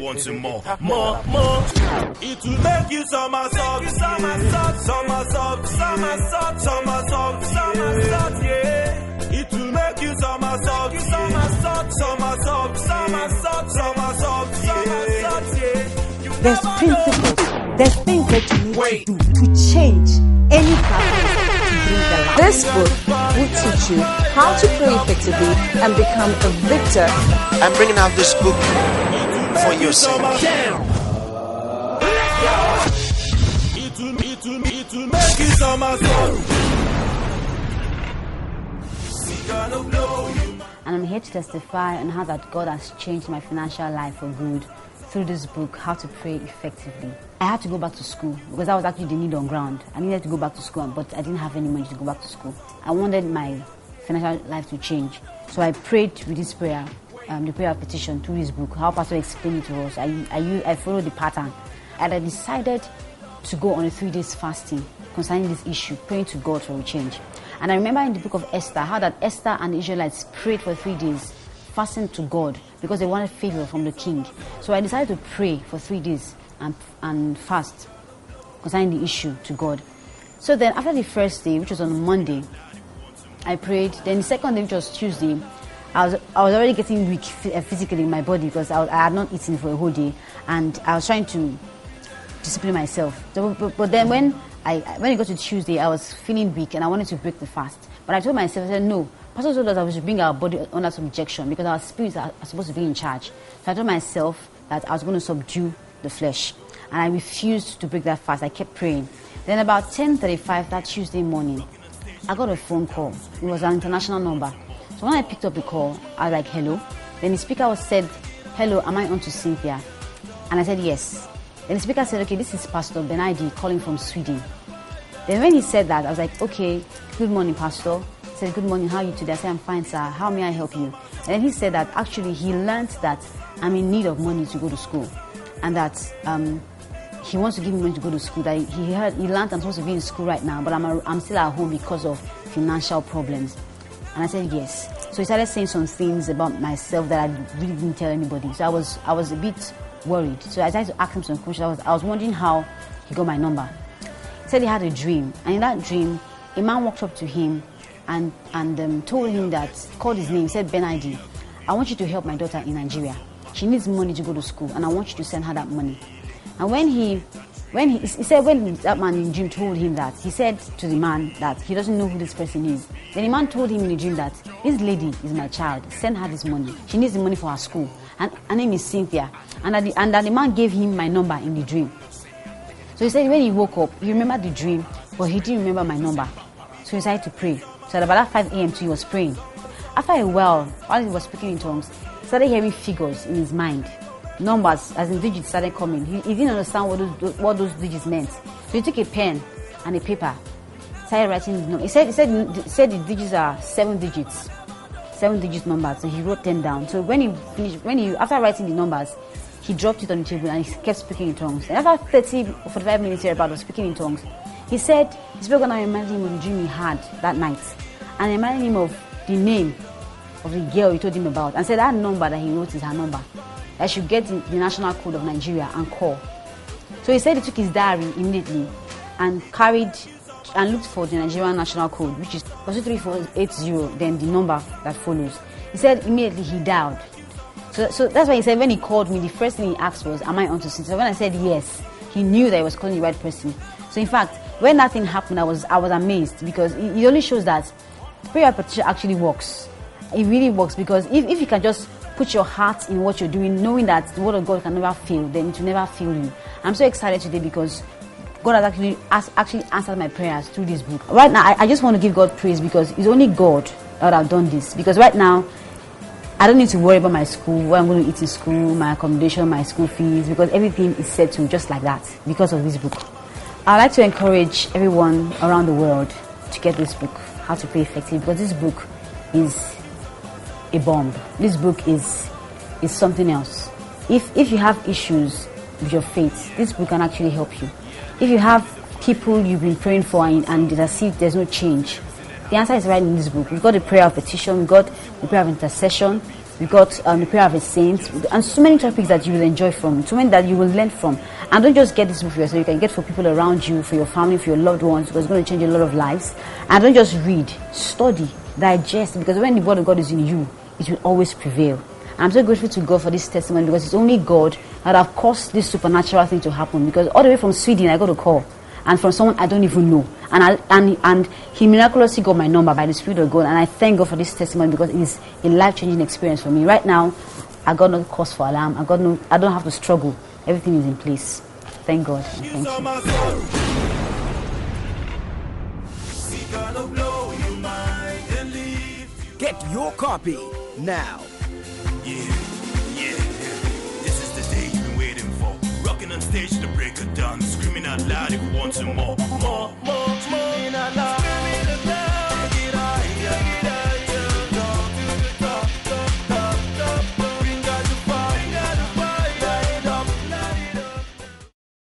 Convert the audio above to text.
wanting more. It will make you somersault, yeah. It will make you somersault, yeah. There's principles, there's things that you need to do to change any problem to bring the life. This book will teach you how to pray effectively and become a victor. I'm bringing out this book for your sake. It will make you somersault. And I'm here to testify on how that God has changed my financial life for good through this book, How to Pray Effectively. I had to go back to school because that was actually the need on ground. I needed to go back to school, but I didn't have any money to go back to school. I wanted my financial life to change. So I prayed with this prayer, the prayer of petition through this book, how Pastor explained it to us. I followed the pattern. And I decided to go on a 3 days fasting concerning this issue, praying to God for a change. And I remember in the book of Esther, how that Esther and the Israelites prayed for 3 days, fasting to God because they wanted favor from the king. So I decided to pray for 3 days and fast concerning the issue to God. So then after the first day, which was on Monday, I prayed. Then the second day, which was Tuesday, I was already getting weak physically in my body because I had not eaten for a whole day, and I was trying to discipline myself. So, but then when it got to Tuesday, I was feeling weak and I wanted to break the fast. But I told myself, I said, no. Pastor told us that we should bring our body under subjection because our spirits are supposed to be in charge. So I told myself that I was going to subdue the flesh. And I refused to break that fast. I kept praying. Then about 10:35 that Tuesday morning, I got a phone call. It was an international number. So when I picked up the call, I was like, hello. Then the speaker said, hello, am I on to Cynthia? And I said, yes. Then the speaker said, okay, this is Pastor Benadi calling from Sweden. Then when he said that, I was like, okay, good morning, Pastor. He said, good morning, how are you today? I said, I'm fine, sir. How may I help you? And then he said that actually he learned that I'm in need of money to go to school. And that he wants to give me money to go to school. That he learned I'm supposed to be in school right now, but I'm still at home because of financial problems. And I said, yes. So he started saying some things about myself that I really didn't tell anybody. So I was a bit worried. So I started to ask him some questions. I was wondering how he got my number. He said he had a dream. And in that dream, a man walked up to him and told him that, called his name, said, Benadi, I want you to help my daughter in Nigeria. She needs money to go to school, and I want you to send her that money. And when that man in the dream told him that, he said to the man that he doesn't know who this person is. Then the man told him in the dream that this lady is my child. Send her this money. She needs the money for her school. And her name is Cynthia. And that the man gave him my number in the dream. So he said when he woke up, he remembered the dream, but he didn't remember my number. So he decided to pray. So at about 5 a.m. he was praying. After a while he was speaking in tongues, he started hearing figures in his mind. Numbers, as in digits, started coming. He didn't understand what those digits meant. So he took a pen and a paper, started writing the numbers. He said the digits are 7 digits. 7-digit numbers, so he wrote them down. So after writing the numbers, he dropped it on the table and he kept speaking in tongues. And after 30 or 45 minutes about speaking in tongues, he said he spoke and I reminded him of the dream he had that night, and reminded him of the name of the girl he told him about, and said that number that he wrote is her number. I should get the national code of Nigeria and call. So he said he took his diary immediately and looked for the Nigerian national code, which is 23480, then the number that follows. He said immediately he dialed. So that's why he said when he called me, the first thing he asked was, am I on to Cynthia? So when I said yes, he knew that he was calling the right person. So in fact, when that thing happened, I was amazed, because it only shows that prayer petition actually works. It really works, because if you can just put your heart in what you're doing, knowing that the word of God can never fail, then it will never fail you. I'm so excited today because God has actually answered my prayers through this book. Right now, I just want to give God praise, because it's only God that have done this. Because right now, I don't need to worry about my school, what I'm going to eat in school, my accommodation, my school fees, because everything is settled just like that because of this book. I'd like to encourage everyone around the world to get this book, How to Pray Effectively, because this book is a bomb. This book is something else. If you have issues with your faith, this book can actually help you. If you have people you've been praying for and there's no change, the answer is right in this book. We've got the prayer of petition, we've got the prayer of intercession, We got the prayer of a saint, and so many topics that you will enjoy from, so many that you will learn from. And don't just get this book for yourself, you can get for people around you, for your family, for your loved ones, because it's going to change a lot of lives. And don't just read, study, digest, because when the word of God is in you, it will always prevail. I'm so grateful to God for this testimony, because it's only God that have caused this supernatural thing to happen. Because all the way from Sweden, I got a call, and from someone I don't even know, and he miraculously got my number by the Spirit of God. And I thank God for this testimony, because it is a life-changing experience for me. Right now, I got no cause for alarm. I don't have to struggle. Everything is in place. Thank God. And thank you. Get your copy now. Yeah. This is the day you've been waiting for. Rocking on stage to break it down. Screaming out loud if you want some more.